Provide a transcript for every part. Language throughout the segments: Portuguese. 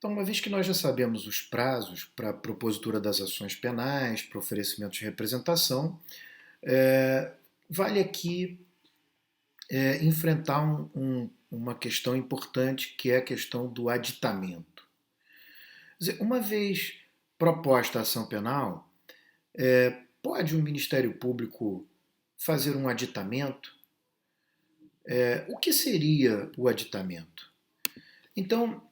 Então, uma vez que nós já sabemos os prazos para a propositura das ações penais, para oferecimento de representação, é, vale aqui enfrentar uma questão importante que é a questão do aditamento. Quer dizer, uma vez proposta a ação penal, pode o Ministério Público fazer um aditamento? O que seria o aditamento? Então,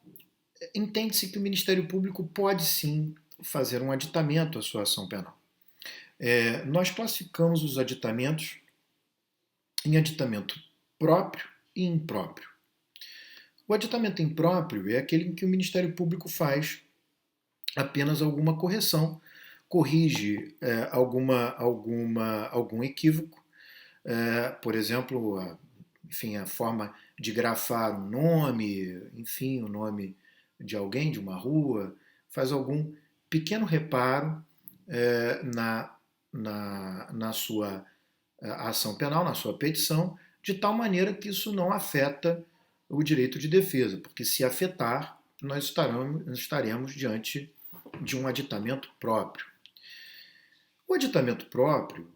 entende-se que o Ministério Público pode sim fazer um aditamento à sua ação penal. Nós classificamos os aditamentos em aditamento próprio e impróprio. O aditamento impróprio é aquele em que o Ministério Público faz apenas alguma correção, corrige algum equívoco, por exemplo, a forma de grafar um nome, enfim, o nome de alguém, de uma rua, faz algum pequeno reparo na sua ação penal, na sua petição, de tal maneira que isso não afeta o direito de defesa, porque se afetar, nós estaremos diante de um aditamento próprio. O aditamento próprio,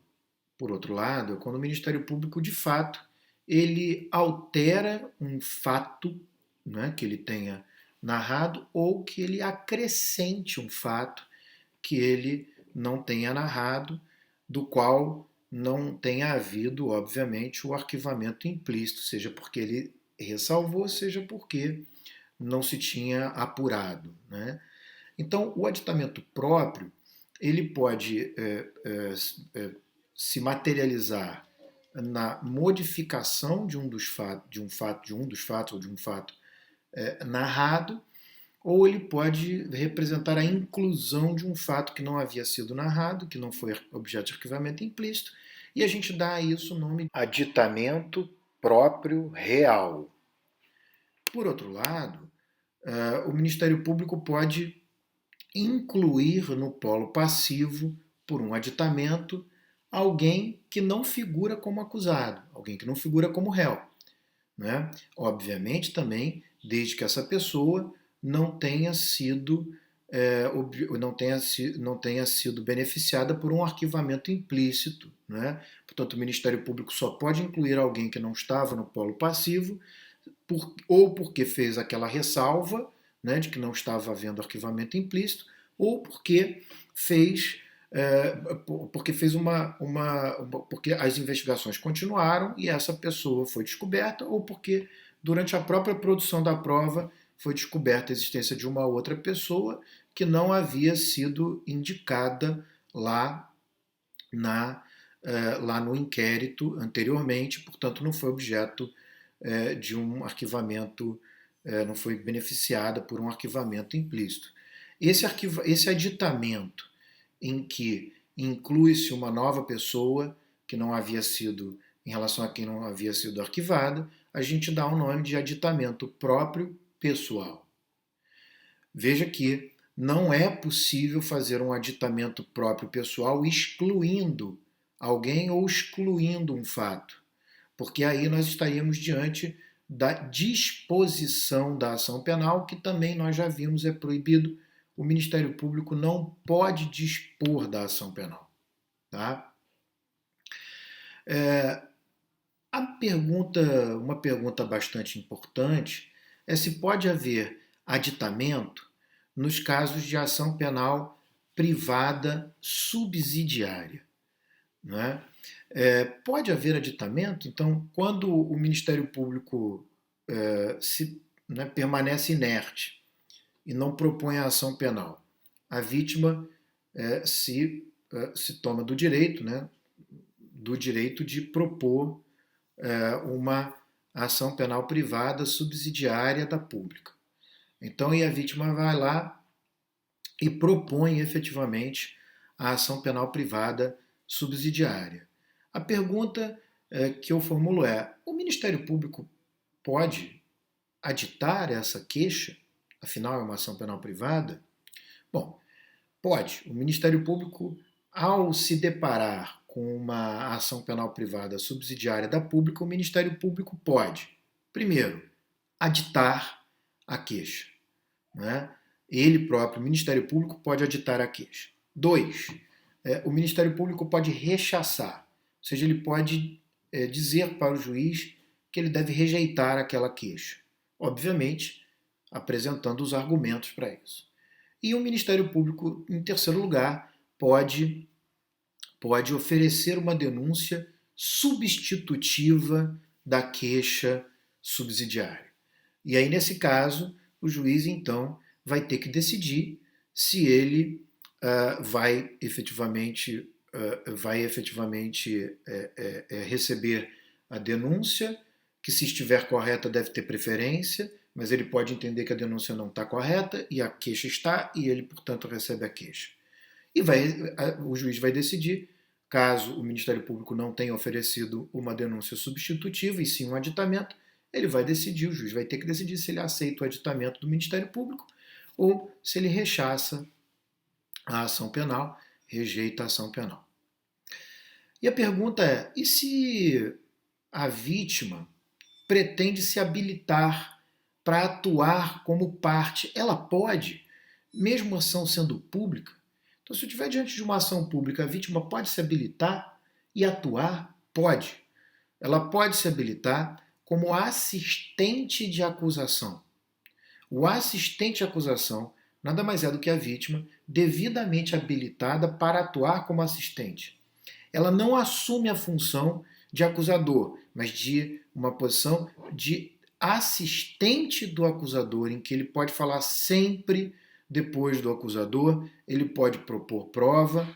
por outro lado, é quando o Ministério Público, de fato, ele altera um fato, né, que ele tenha narrado ou que ele acrescente um fato que ele não tenha narrado, do qual não tenha havido, obviamente, o arquivamento implícito, seja porque ele ressalvou, seja porque não se tinha apurado, né? Então, o aditamento próprio ele pode se materializar na modificação de um dos fatos, ou de um fato narrado, ou ele pode representar a inclusão de um fato que não havia sido narrado, que não foi objeto de arquivamento implícito, e a gente dá a isso o nome de aditamento próprio real. Por outro lado, o Ministério Público pode incluir no polo passivo, por um aditamento, alguém que não figura como acusado, alguém que não figura como réu. Né? Obviamente também, desde que essa pessoa não tenha sido não tenha sido beneficiada por um arquivamento implícito. Né? Portanto, o Ministério Público só pode incluir alguém que não estava no polo passivo, ou porque fez aquela ressalva, né, de que não estava havendo arquivamento implícito, ou porque fez porque as investigações continuaram e essa pessoa foi descoberta, ou porque durante a própria produção da prova foi descoberta a existência de uma outra pessoa que não havia sido indicada lá no inquérito anteriormente, portanto não foi objeto de um arquivamento, não foi beneficiada por um arquivamento implícito. Esse aditamento em que inclui-se uma nova pessoa que não havia sido, em relação a quem não havia sido arquivada, a gente dá o nome de aditamento próprio pessoal. Veja que não é possível fazer um aditamento próprio pessoal excluindo alguém ou excluindo um fato, porque aí nós estaríamos diante da disposição da ação penal, que também nós já vimos é proibido. O Ministério Público não pode dispor da ação penal. Tá? Uma pergunta bastante importante é se pode haver aditamento nos casos de ação penal privada subsidiária. Não é? Pode haver aditamento, então, quando o Ministério Público permanece inerte e não propõe a ação penal, a vítima se toma do direito, né, de propor uma ação penal privada subsidiária da pública. Então, e a vítima vai lá e propõe efetivamente a ação penal privada subsidiária. A pergunta que eu formulo é: o Ministério Público pode aditar essa queixa? Afinal, é uma ação penal privada? Bom, pode. O Ministério Público, ao se deparar com uma ação penal privada subsidiária da pública, o Ministério Público pode, primeiro, aditar a queixa. Né? ele próprio, o Ministério Público, pode aditar a queixa. 2. O Ministério Público pode rechaçar, ou seja, ele pode dizer para o juiz que ele deve rejeitar aquela queixa. Obviamente, apresentando os argumentos para isso. E o Ministério Público, em terceiro lugar, pode oferecer uma denúncia substitutiva da queixa subsidiária. E aí, nesse caso, o juiz, então, vai ter que decidir se ele vai efetivamente receber a denúncia, que se estiver correta deve ter preferência, mas ele pode entender que a denúncia não está correta e a queixa está, e ele, portanto, recebe a queixa. E o juiz vai decidir, caso o Ministério Público não tenha oferecido uma denúncia substitutiva e sim um aditamento, ele vai decidir, o juiz vai ter que decidir se ele aceita o aditamento do Ministério Público ou se ele rechaça a ação penal, rejeita a ação penal. E a pergunta é, e se a vítima pretende se habilitar para atuar como parte? Ela pode, mesmo a ação sendo pública? Então, se eu estiver diante de uma ação pública, a vítima pode se habilitar e atuar? Pode. Ela pode se habilitar como assistente de acusação. O assistente de acusação nada mais é do que a vítima devidamente habilitada para atuar como assistente. Ela não assume a função de acusador, mas de uma posição de assistente do acusador, em que ele pode falar sempre depois do acusador, ele pode propor prova,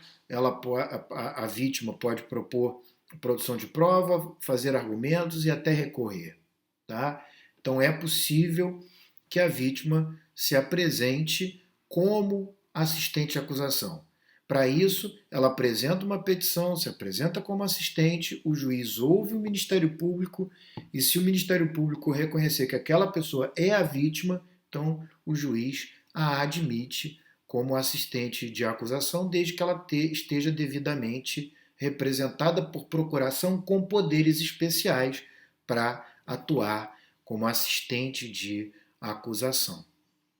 a vítima pode propor produção de prova, fazer argumentos e até recorrer. Tá? Então é possível que a vítima se apresente como assistente de acusação. Para isso, ela apresenta uma petição, se apresenta como assistente, o juiz ouve o Ministério Público e se o Ministério Público reconhecer que aquela pessoa é a vítima, então o juiz a admite como assistente de acusação, desde que ela esteja devidamente representada por procuração com poderes especiais para atuar como assistente de acusação.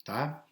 Tá?